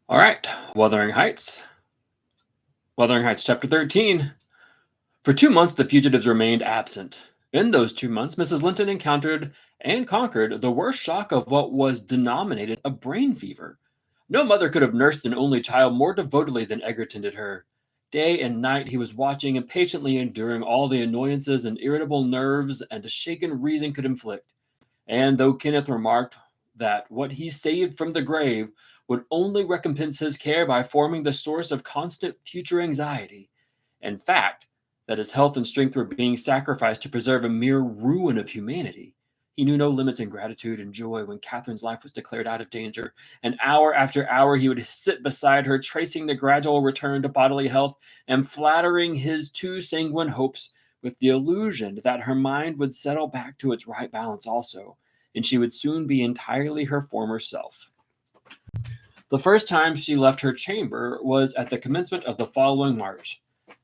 All right, Wuthering Heights. Wuthering Heights, Chapter 13. For 2 months, the fugitives remained absent. In those 2 months, Mrs. Linton encountered and conquered the worst shock of what was denominated a brain fever. No mother could have nursed an only child more devotedly than Egerton did her. Day and night he was watching and patiently enduring all the annoyances and irritable nerves and a shaken reason could inflict. And though Kenneth remarked that what he saved from the grave would only recompense his care by forming the source of constant future anxiety, in fact, that his health and strength were being sacrificed to preserve a mere ruin of humanity, he knew no limits in gratitude and joy when Catherine's life was declared out of danger, and hour after hour he would sit beside her, tracing the gradual return to bodily health and flattering his too sanguine hopes with the illusion that her mind would settle back to its right balance also, and she would soon be entirely her former self. The first time she left her chamber was at the commencement of the following March.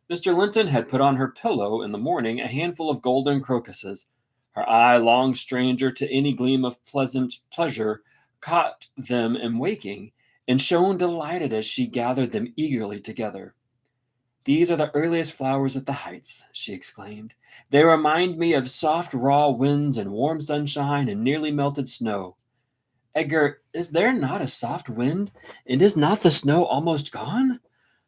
Mr. Linton had put on her pillow in the morning a handful of golden crocuses. Her eye, long stranger to any gleam of pleasant pleasure, caught them in waking, and shone delighted as she gathered them eagerly together. "These are the earliest flowers of the heights," she exclaimed. "They remind me of soft raw winds and warm sunshine and nearly melted snow. Edgar, is there not a soft wind? And is not the snow almost gone?"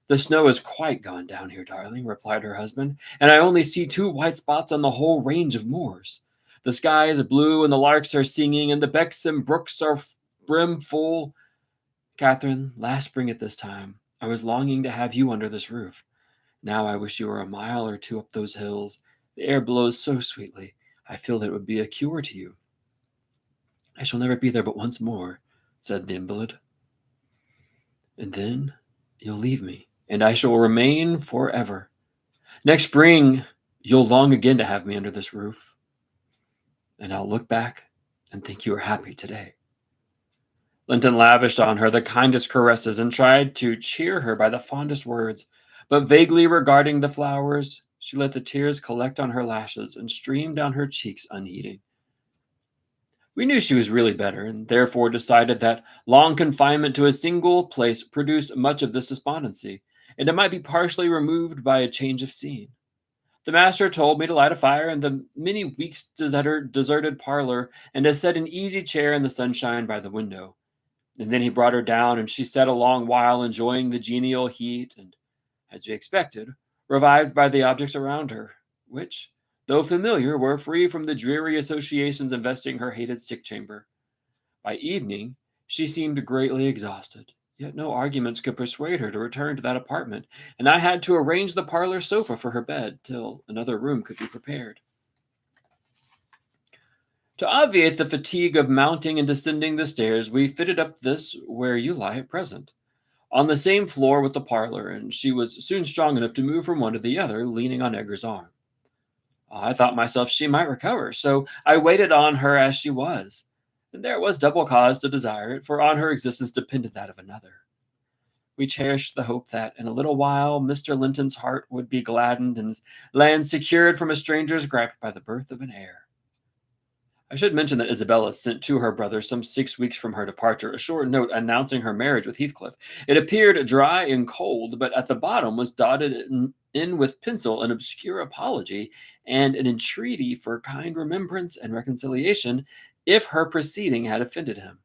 "The snow is quite gone down here, darling," replied her husband, "and I only see two white spots on the whole range of moors. The sky is blue, and the larks are singing, and the becks and brooks are brimful. Catherine, last spring at this time, I was longing to have you under this roof. Now I wish you were a mile or two up those hills. The air blows so sweetly. I feel that it would be a cure to you." "I shall never be there but once more," said the invalid. "And then you'll leave me, and I shall remain forever. Next spring you'll long again to have me under this roof, and I'll look back and think you are happy today." Linton lavished on her the kindest caresses and tried to cheer her by the fondest words, but vaguely regarding the flowers, she let the tears collect on her lashes and stream down her cheeks unheeding. We knew she was really better, and therefore decided that long confinement to a single place produced much of this despondency, and it might be partially removed by a change of scene. The master told me to light a fire in the many weeks deserted parlor, and to set an easy chair in the sunshine by the window. And then he brought her down, and she sat a long while enjoying the genial heat, and, as we expected, revived by the objects around her, which, though familiar, were free from the dreary associations investing her hated sick chamber. By evening, she seemed greatly exhausted, yet no arguments could persuade her to return to that apartment, and I had to arrange the parlor sofa for her bed till another room could be prepared. To obviate the fatigue of mounting and descending the stairs, we fitted up this where you lie at present, on the same floor with the parlor, and she was soon strong enough to move from one to the other, leaning on Edgar's arm. I thought myself she might recover, so I waited on her as she was. And there was double cause to desire it, for on her existence depended that of another. We cherished the hope that in a little while Mr. Linton's heart would be gladdened and his land secured from a stranger's gripe by the birth of an heir. I should mention that Isabella sent to her brother some 6 weeks from her departure a short note announcing her marriage with Heathcliff. It appeared dry and cold, but at the bottom was dotted in with pencil an obscure apology and an entreaty for kind remembrance and reconciliation if her proceeding had offended him,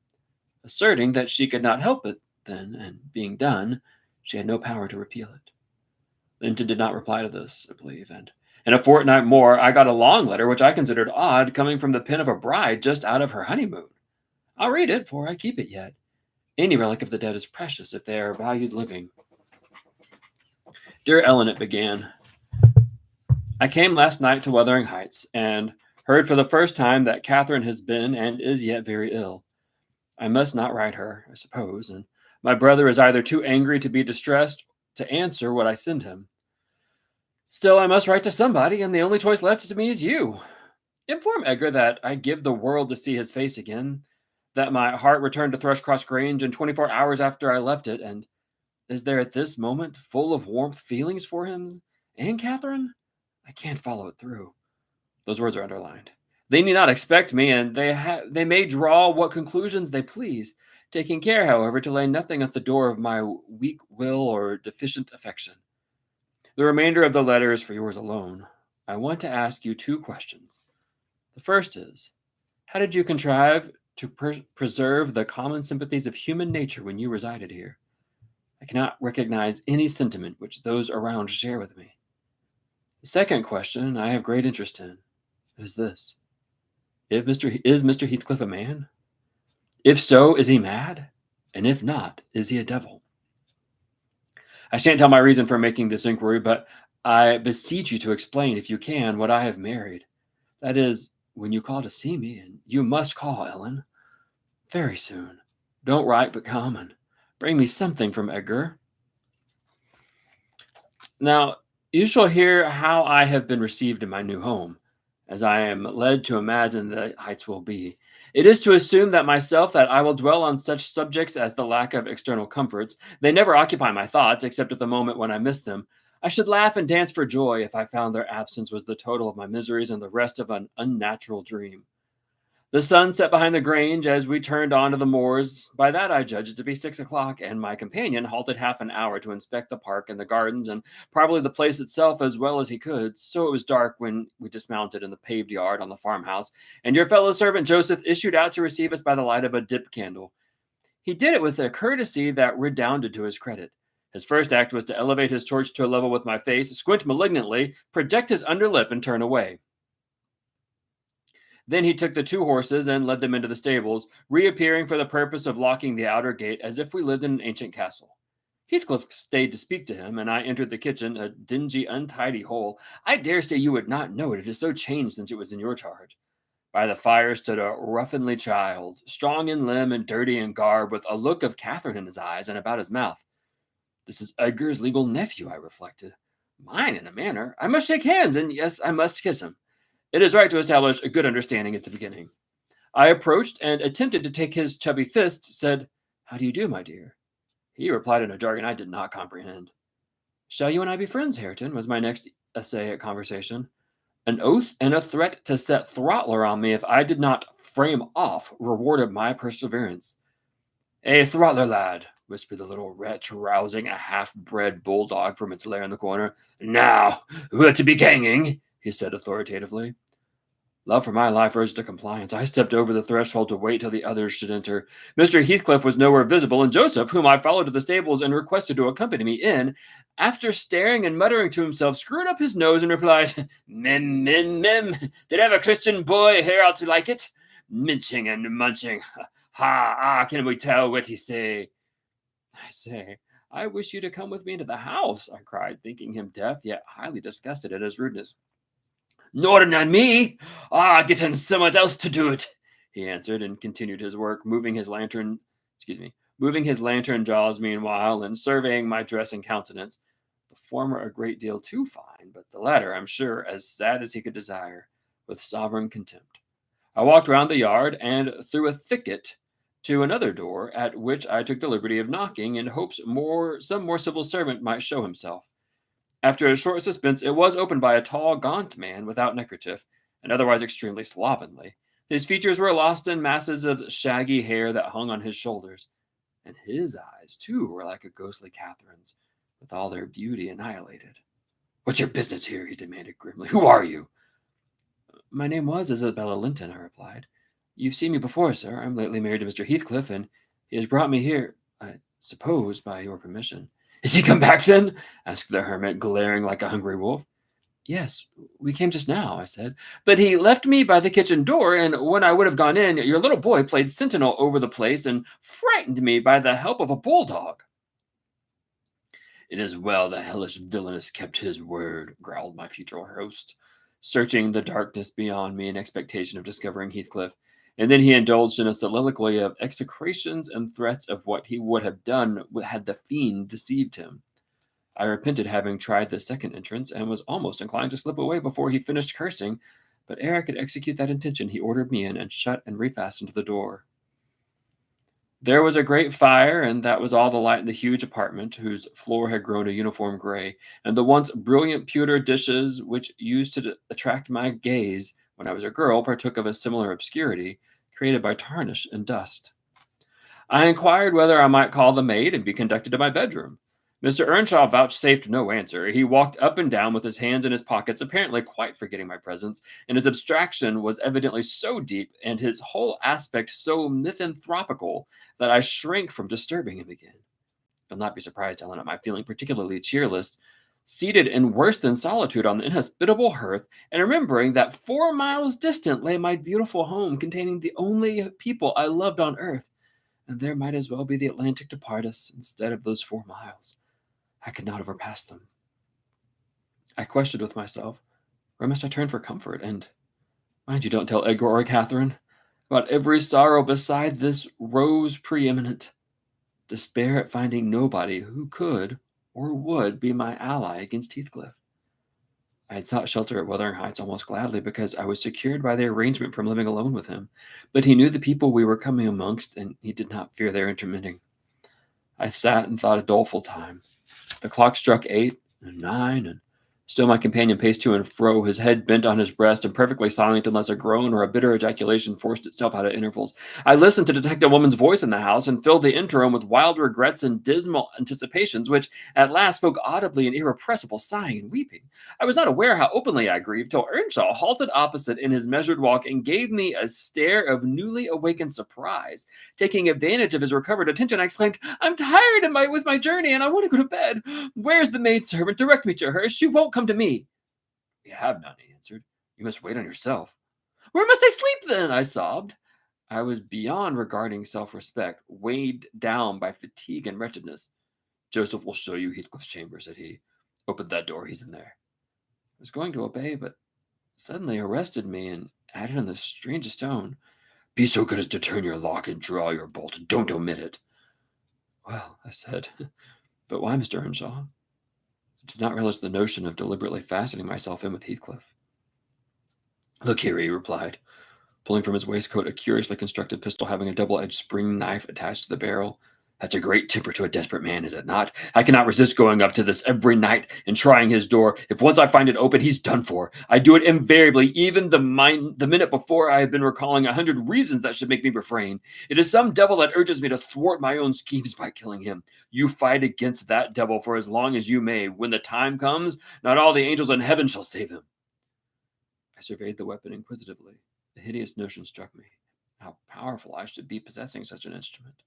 asserting that she could not help it then, and being done, she had no power to repeal it. Linton did not reply to this, I believe, and in a fortnight more I got a long letter which I considered odd, coming from the pen of a bride just out of her honeymoon. I'll read it, for I keep it yet. Any relic of the dead is precious if they are valued living. "Dear Ellen," it began, "I came last night to Wuthering Heights, and heard for the first time that Catherine has been and is yet very ill. I must not write her, I suppose, and my brother is either too angry to be distressed to answer what I send him. Still, I must write to somebody, and the only choice left to me is you. Inform Edgar that I give the world to see his face again, that my heart returned to Thrushcross Grange in 24 hours after I left it, and is there at this moment full of warmth feelings for him and Catherine? I can't follow it through." Those words are underlined. "They need not expect me, and they may draw what conclusions they please. taking care, however, to lay nothing at the door of my weak will or deficient affection. The remainder of the letter is for yours alone. I want to ask you two questions. The first is, how did you contrive to preserve the common sympathies of human nature when you resided here? I cannot recognize any sentiment which those around share with me. The second question I have great interest in is this. Is Mr. Heathcliff a man? If so, is he mad? And if not, is he a devil? I shan't tell my reason for making this inquiry, but I beseech you to explain, if you can, what I have married. That is, when you call to see me, and you must call, Ellen. Very soon. Don't write, but come and bring me something from Edgar. Now, you shall hear how I have been received in my new home, as I am led to imagine the heights will be. It is to assume that I will dwell on such subjects as the lack of external comforts. They never occupy my thoughts, except at the moment when I miss them. I should laugh and dance for joy if I found their absence was the total of my miseries and the rest of an unnatural dream. The sun set behind the grange as we turned on to the moors. By that I judged it to be 6 o'clock, and my companion halted half an hour to inspect the park and the gardens, and probably the place itself as well as he could. So it was dark when we dismounted in the paved yard on the farmhouse, and your fellow servant Joseph issued out to receive us by the light of a dip candle. He did it with a courtesy that redounded to his credit. His first act was to elevate his torch to a level with my face, squint malignantly, project his under lip, and turn away. Then he took the two horses and led them into the stables, reappearing for the purpose of locking the outer gate as if we lived in an ancient castle. Heathcliff stayed to speak to him, and I entered the kitchen, a dingy, untidy hole. I dare say you would not know it. It is so changed since it was in your charge. By the fire stood a ruffianly child, strong in limb and dirty in garb, with a look of Catherine in his eyes and about his mouth. This is Edgar's legal nephew, I reflected. Mine, in a manner. I must shake hands, and yes, I must kiss him. It is right to establish a good understanding at the beginning. I approached and attempted to take his chubby fist, said, How do you do, my dear? He replied in a jargon I did not comprehend. Shall you and I be friends, Hareton? Was my next essay at conversation. An oath and a threat to set Throttler on me if I did not frame off rewarded my perseverance. Hey, Throttler, lad, whispered the little wretch, rousing a half-bred bulldog from its lair in the corner. Now, we're to be ganging, he said authoritatively. Love for my life urged to compliance. I stepped over the threshold to wait till the others should enter. Mr. Heathcliff was nowhere visible, and Joseph, whom I followed to the stables and requested to accompany me in, after staring and muttering to himself, screwed up his nose and replied, Mem, mem, mem, did I have a Christian boy here out to like it? Minching and munching. Can we tell what he say? I say, I wish you to come with me into the house, I cried, thinking him deaf, yet highly disgusted at his rudeness. Nor not me. Getting someone else to do it, he answered, and continued his work, moving his lantern jaws meanwhile, and surveying my dress and countenance. The former a great deal too fine, but the latter, I'm sure, as sad as he could desire, with sovereign contempt. I walked round the yard, and through a thicket to another door, at which I took the liberty of knocking, in hopes some more civil servant might show himself. After a short suspense, it was opened by a tall, gaunt man without neckerchief, and otherwise extremely slovenly. His features were lost in masses of shaggy hair that hung on his shoulders, and his eyes, too, were like a ghostly Catherine's, with all their beauty annihilated. What's your business here? He demanded grimly. Who are you? My name was Isabella Linton, I replied. You've seen me before, sir. I'm lately married to Mr. Heathcliff, and he has brought me here, I suppose, by your permission. Is he come back, then? Asked the hermit, glaring like a hungry wolf. Yes, we came just now, I said. But he left me by the kitchen door, and when I would have gone in, your little boy played sentinel over the place and frightened me by the help of a bulldog. It is well the hellish villain has kept his word, growled my future host, searching the darkness beyond me in expectation of discovering Heathcliff. And then he indulged in a soliloquy of execrations and threats of what he would have done had the fiend deceived him. I repented having tried the second entrance, and was almost inclined to slip away before he finished cursing, but ere I could execute that intention, he ordered me in, and shut and refastened the door. There was a great fire, and that was all the light in the huge apartment, whose floor had grown a uniform gray, and the once brilliant pewter dishes, which used to attract my gaze when I was a girl, partook of a similar obscurity, created by tarnish and dust. I inquired whether I might call the maid and be conducted to my bedroom. Mr. Earnshaw vouchsafed no answer. He walked up and down with his hands in his pockets, apparently quite forgetting my presence, and his abstraction was evidently so deep and his whole aspect so misanthropical that I shrank from disturbing him again. You'll not be surprised, Ellen, at my feeling particularly cheerless, seated in worse than solitude on the inhospitable hearth, and remembering that 4 miles distant lay my beautiful home containing the only people I loved on earth, and there might as well be the Atlantic to part us instead of those 4 miles. I could not overpass them. I questioned with myself, where must I turn for comfort? And mind you, don't tell Edgar or Catherine. About every sorrow beside this rose preeminent. Despair at finding nobody who could or would be my ally against Heathcliff. I had sought shelter at Wuthering Heights almost gladly because I was secured by the arrangement from living alone with him. But he knew the people we were coming amongst, and he did not fear their intermeddling. I sat and thought a doleful time. The clock struck 8 and 9, and still my companion paced to and fro, his head bent on his breast, and perfectly silent unless a groan or a bitter ejaculation forced itself out at intervals. I listened to detect a woman's voice in the house, and filled the interim with wild regrets and dismal anticipations, which at last spoke audibly in irrepressible sighing and weeping. I was not aware how openly I grieved till Earnshaw halted opposite in his measured walk and gave me a stare of newly awakened surprise. Taking advantage of his recovered attention, I exclaimed, "I'm tired with my journey, and I want to go to bed. Where's the maidservant? Direct me to her. She won't come to me." "We have none," he answered. "You must wait on yourself." "Where must I sleep then?" I sobbed. I was beyond regarding self-respect, weighed down by fatigue and wretchedness. "Joseph will show you Heathcliff's chamber," said he. "Open that door. He's in there." I was going to obey, but suddenly arrested me and added in the strangest tone, "Be so good as to turn your lock and draw your bolt. Don't omit it." "Well," I said, "but why, Mr. Earnshaw?" I did not relish the notion of deliberately fastening myself in with Heathcliff. "Look here," he replied, pulling from his waistcoat a curiously constructed pistol having a double-edged spring knife attached to the barrel. "That's a great temper to a desperate man, is it not? I cannot resist going up to this every night and trying his door. If once I find it open, he's done for. I do it invariably, even the minute before I have been recalling 100 reasons that should make me refrain. It is some devil that urges me to thwart my own schemes by killing him. You fight against that devil for as long as you may. When the time comes, not all the angels in heaven shall save him." I surveyed the weapon inquisitively. A hideous notion struck me. How powerful I should be possessing such an instrument.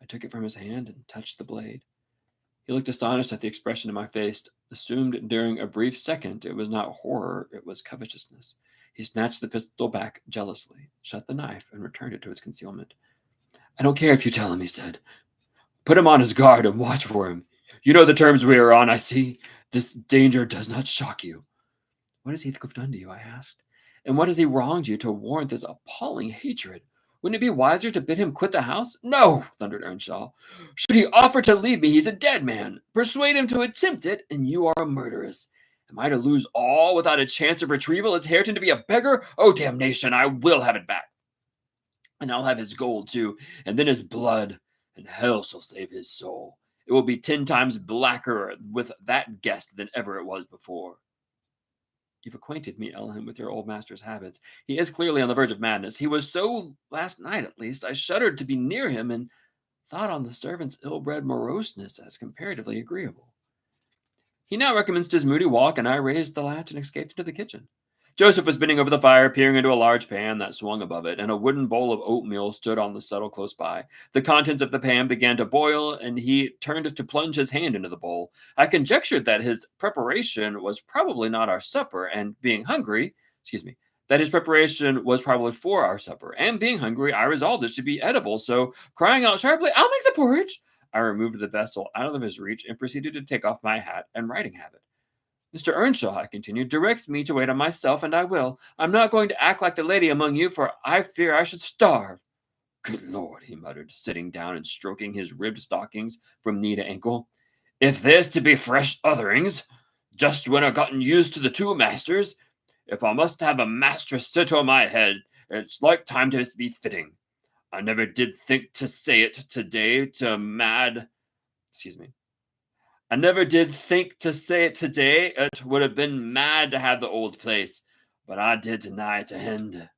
I took it from his hand and touched the blade. He looked astonished at the expression in my face, assumed during a brief second it was not horror, it was covetousness. He snatched the pistol back jealously, shut the knife, and returned it to its concealment. "I don't care if you tell him," he said. "Put him on his guard and watch for him. You know the terms we are on, I see. This danger does not shock you." "What has Heathcliff done to you?" I asked. "And what has he wronged you to warrant this appalling hatred? Wouldn't it be wiser to bid him quit the house?" "No," thundered Earnshaw. "Should he offer to leave me, he's a dead man. Persuade him to attempt it, and you are a murderess. Am I to lose all without a chance of retrieval? Is Hareton to be a beggar? Oh, damnation, I will have it back. And I'll have his gold, too, and then his blood, and hell shall save his soul. It will be 10 times blacker with that guest than ever it was before." "You've acquainted me, Ellen, with your old master's habits. He is clearly on the verge of madness. He was so last night, at least. I shuddered to be near him, and thought on the servant's ill-bred moroseness as comparatively agreeable." He now recommenced his moody walk, and I raised the latch and escaped into the kitchen. Joseph was bending over the fire, peering into a large pan that swung above it, and a wooden bowl of oatmeal stood on the settle close by. The contents of the pan began to boil, and he turned to plunge his hand into the bowl. I conjectured that his preparation was probably not our supper, and being hungry, that his preparation was probably for our supper, and being hungry, I resolved it should be edible, so crying out sharply, "I'll make the porridge," I removed the vessel out of his reach and proceeded to take off my hat and riding habit. "Mr. Earnshaw," I continued, "directs me to wait on myself, and I will. I'm not going to act like the lady among you, for I fear I should starve." "Good Lord," he muttered, sitting down and stroking his ribbed stockings from knee to ankle. "If there's to be fresh otherings, just when I've gotten used to the two masters, if I must have a master sit on my head, it's like time to be fitting. I never did think to say it today to mad, excuse me, I never did think to say it today. It would have been mad to have the old place, but I did deny it to end."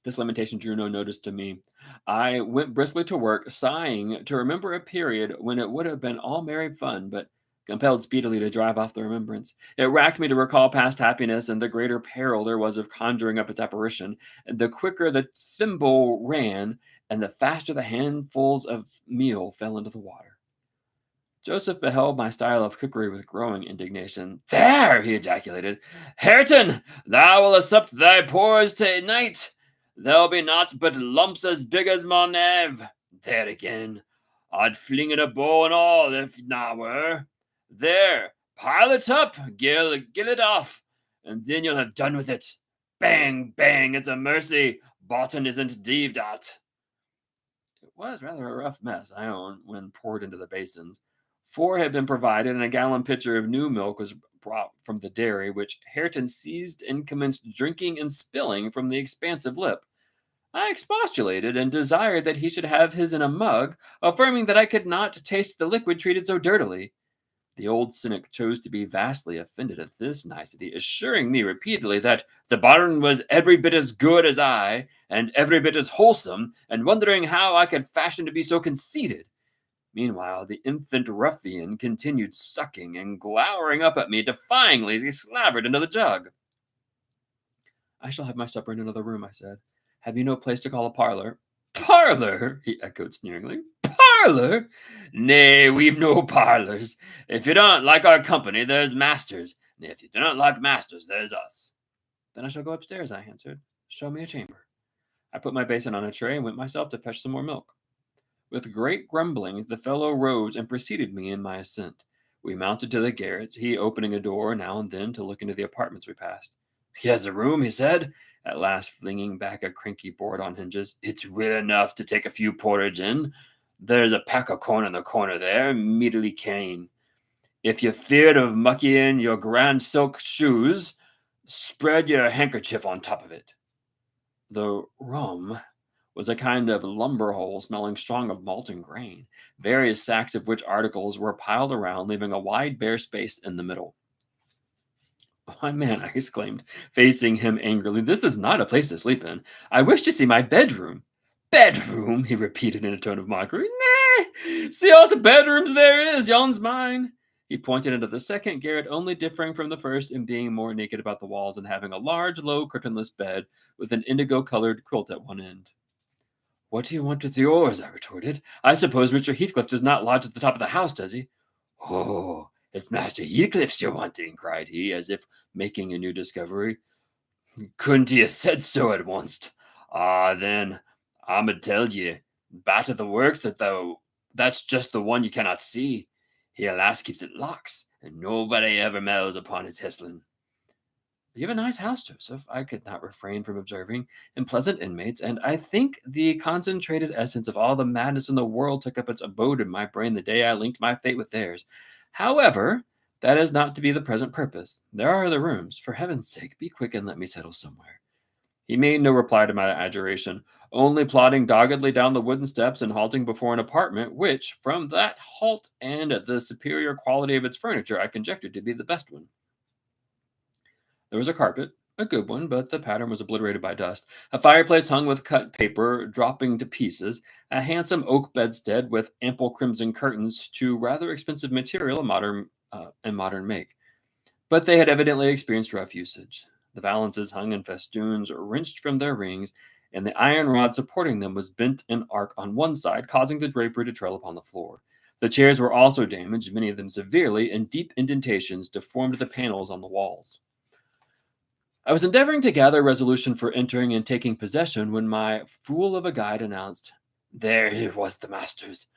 This lamentation drew no notice to me. I went briskly to work, sighing to remember a period when it would have been all merry fun, but compelled speedily to drive off the remembrance. It racked me to recall past happiness and the greater peril there was of conjuring up its apparition. And the quicker the thimble ran, and the faster the handfuls of meal fell into the water. Joseph beheld my style of cookery with growing indignation. There, he ejaculated. Hareton, thou wilt sup thy pores to night. There'll be naught but lumps as big as mon Eve. There again. I'd fling it a bow and all if na were. There, pile it up, gill it off, and then you'll have done with it. Bang, bang, it's a mercy. Bottom isn't deeved at. It was rather a rough mess, I own, when poured into the basins. 4 had been provided, and a gallon pitcher of new milk was brought from the dairy, which Hareton seized and commenced drinking and spilling from the expansive lip. I expostulated and desired that he should have his in a mug, affirming that I could not taste the liquid treated so dirtily. The old cynic chose to be vastly offended at this nicety, assuring me repeatedly that the bottom was every bit as good as I, and every bit as wholesome, and wondering how I could fashion to be so conceited. Meanwhile, the infant ruffian continued sucking and glowering up at me defyingly as he slavered into the jug. I shall have my supper in another room, I said. Have you no place to call a parlor? Parlor? He echoed sneeringly. Parlor? Nay, we've no parlors. If you don't like our company, there's masters. And if you do not like masters, there's us. Then I shall go upstairs, I answered. Show me a chamber. I put my basin on a tray and went myself to fetch some more milk. With great grumblings, the fellow rose and preceded me in my ascent. We mounted to the garrets, he opening a door now and then to look into the apartments we passed. He has a room, he said, at last flinging back a cranky board on hinges. It's real enough to take a few porridge in. There's a pack of corn in the corner there, mealy cane. If you're feared of muckying your grand silk shoes, spread your handkerchief on top of it. The room was a kind of lumber hole smelling strong of malt and grain, various sacks of which articles were piled around, leaving a wide bare space in the middle. Why, man, I exclaimed, facing him angrily, this is not a place to sleep in. I wish to see my bedroom. Bedroom, he repeated in a tone of mockery. Nah, see all the bedrooms there is, yon's mine. He pointed into the second garret, only differing from the first in being more naked about the walls and having a large, low, curtainless bed with an indigo-colored quilt at one end. What do you want with yours? I retorted. I suppose Mr. Heathcliff does not lodge at the top of the house, does he? Oh, it's Master Heathcliff's you're wanting, cried he, as if making a new discovery. Couldn't he have said so at once? Ah, then, I'ma tell ye, back of the works that's just the one you cannot see. He alas keeps it locks, and nobody ever mells upon his histling. You have a nice house, Joseph, I could not refrain from observing, and pleasant inmates, and I think the concentrated essence of all the madness in the world took up its abode in my brain the day I linked my fate with theirs. However, that is not to be the present purpose. There are other rooms. For heaven's sake, be quick and let me settle somewhere. He made no reply to my adjuration, only plodding doggedly down the wooden steps and halting before an apartment which, from that halt and the superior quality of its furniture, I conjectured to be the best one. There was a carpet, a good one, but the pattern was obliterated by dust. A fireplace hung with cut paper dropping to pieces, a handsome oak bedstead with ample crimson curtains to rather expensive material and modern make. But they had evidently experienced rough usage. The valances hung in festoons wrenched from their rings, and the iron rod supporting them was bent in arc on one side, causing the drapery to trail upon the floor. The chairs were also damaged, many of them severely, and deep indentations deformed the panels on the walls. I was endeavoring to gather resolution for entering and taking possession when my fool of a guide announced, There he was the master's.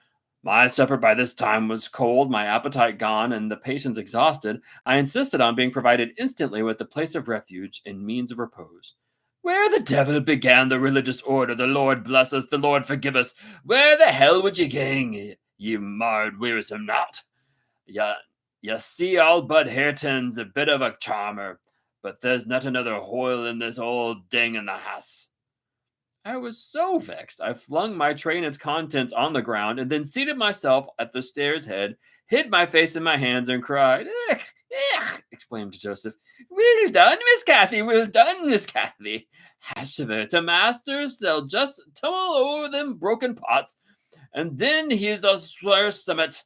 My supper by this time was cold, my appetite gone, and the patience exhausted. I insisted on being provided instantly with a place of refuge and means of repose. Where the devil began the religious order? The Lord bless us, the Lord forgive us. Where the hell would ye gang, ye marred wearisome knot? Ya see, all Bud Hareton's a bit of a charmer, but there's not another hoil in this old ding in the house. I was so vexed, I flung my tray and its contents on the ground, and then seated myself at the stairs head, hid my face in my hands, and cried, exclaimed Joseph. Well done, Miss Cathy, well done, Miss Cathy. Hash of it, a master shall just tumble over them broken pots, and then he's a swear summit.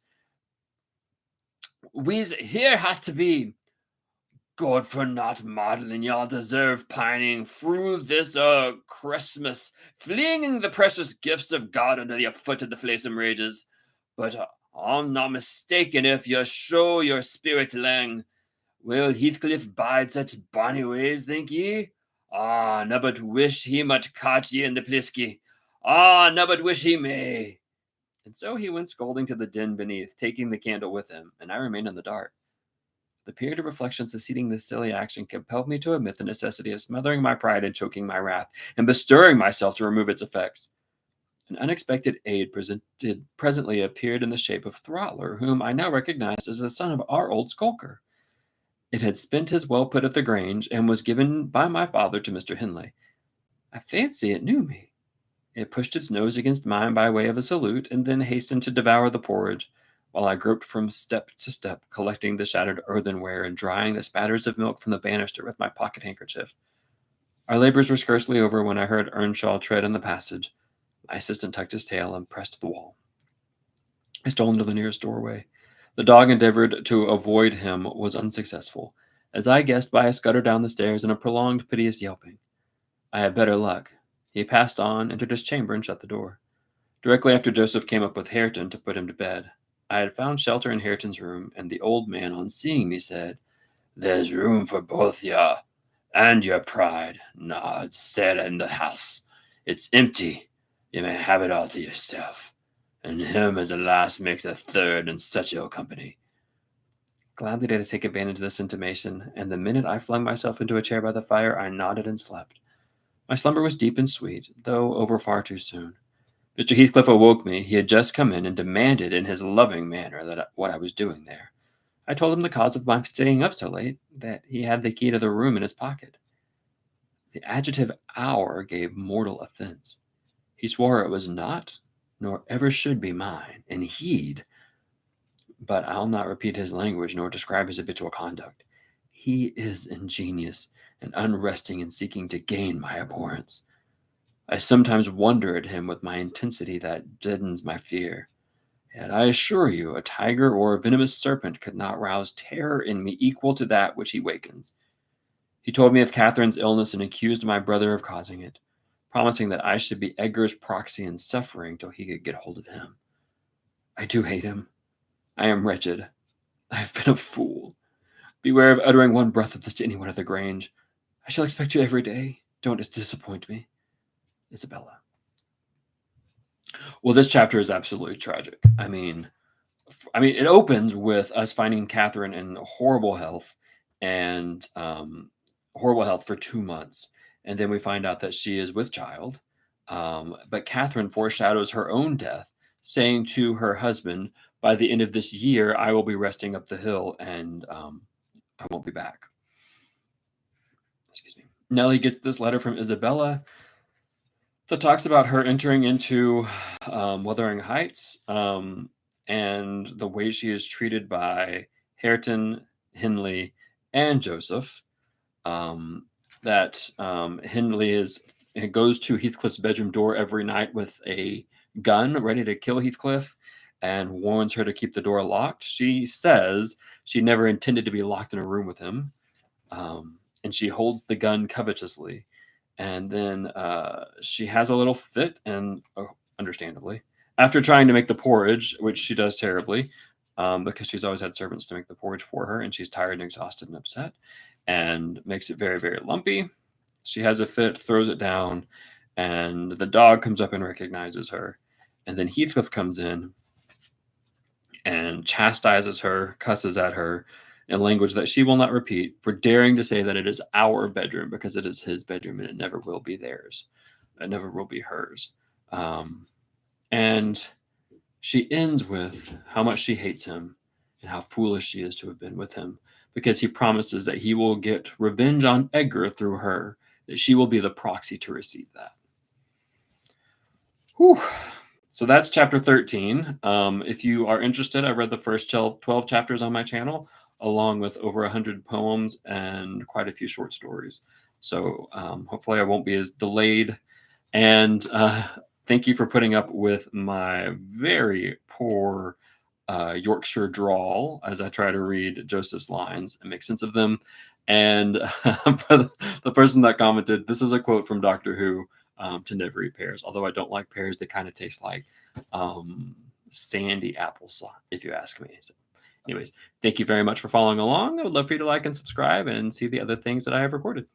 We's here had to be. God for not modeling y'all deserve pining through this Christmas, flinging the precious gifts of God under the foot of the flaysome rages. But I'm not mistaken if you show your spirit lang. Will Heathcliff bide such bonny ways, think ye? Ah, no but wish he might catch ye in the plisky. Ah, no but wish he may. And so he went scolding to the den beneath, taking the candle with him, and I remained in the dark. The period of reflection succeeding this silly action compelled me to admit the necessity of smothering my pride and choking my wrath, and bestirring myself to remove its effects. An unexpected aid presently appeared in the shape of Throttler, whom I now recognized as the son of our old skulker. It had spent his well put at the Grange, and was given by my father to Mr. Hindley. I fancy it knew me. It pushed its nose against mine by way of a salute, and then hastened to devour the porridge, while I groped from step to step, collecting the shattered earthenware and drying the spatters of milk from the banister with my pocket handkerchief. Our labors were scarcely over when I heard Earnshaw tread in the passage. My assistant tucked his tail and pressed the wall. I stole into the nearest doorway. The dog endeavored to avoid him was unsuccessful, as I guessed by a scutter down the stairs and a prolonged piteous yelping. I had better luck. He passed on, entered his chamber, and shut the door. Directly after Joseph came up with Hareton to put him to bed. I had found shelter in Hareton's room, and the old man, on seeing me, said, "There's room for both ya, and your pride. No, it's set in the house. It's empty. You may have it all to yourself. And him as a last makes a third in such ill company." Gladly did I take advantage of this intimation, and the minute I flung myself into a chair by the fire, I nodded and slept. My slumber was deep and sweet, though over far too soon. Mr. Heathcliff awoke me. He had just come in and demanded in his loving manner what I was doing there. I told him the cause of my staying up so late, that he had the key to the room in his pocket. The adjective hour gave mortal offense. He swore it was not, nor ever should be mine, and he'd. But I'll not repeat his language, nor describe his habitual conduct. He is ingenious and unresting in seeking to gain my abhorrence. I sometimes wonder at him with my intensity that deadens my fear. Yet I assure you, a tiger or a venomous serpent could not rouse terror in me equal to that which he wakens. He told me of Catherine's illness and accused my brother of causing it, promising that I should be Edgar's proxy in suffering till he could get hold of him. I do hate him. I am wretched. I have been a fool. Beware of uttering one breath of this to anyone at the Grange. I shall expect you every day. Don't disappoint me. Isabella. Well, this chapter is absolutely tragic. I mean, it opens with us finding Catherine in horrible health and horrible health for 2 months, and then we find out that she is with child. But Catherine foreshadows her own death, saying to her husband, "By the end of this year, I will be resting up the hill, and I won't be back." Excuse me. Nellie gets this letter from Isabella that talks about her entering into Wuthering Heights, and the way she is treated by Hareton, Hindley, and Joseph. That Hindley goes to Heathcliff's bedroom door every night with a gun ready to kill Heathcliff, and warns her to keep the door locked. She says she never intended to be locked in a room with him, and she holds the gun covetously. And then she has a little fit, and understandably, after trying to make the porridge, which she does terribly, because she's always had servants to make the porridge for her, and she's tired and exhausted and upset, and makes it very, very lumpy. She has a fit, throws it down, and the dog comes up and recognizes her. And then Heathcliff comes in and chastises her, cusses at her in language that she will not repeat, for daring to say that it is our bedroom, because it is his bedroom and it never will be theirs. It never will be hers. And she ends with how much she hates him and how foolish she is to have been with him, because he promises that he will get revenge on Edgar through her, that she will be the proxy to receive that. Whew. So that's chapter 13. If you are interested, I've read the first 12 chapters on my channel, along with over 100 poems and quite a few short stories. So hopefully I won't be as delayed. And thank you for putting up with my very poor Yorkshire drawl as I try to read Joseph's lines and make sense of them. And for the person that commented, this is a quote from Doctor Who, to never eat pears. Although I don't like pears, they kind of taste like sandy applesauce, if you ask me. So, anyways, thank you very much for following along. I would love for you to like and subscribe and see the other things that I have recorded.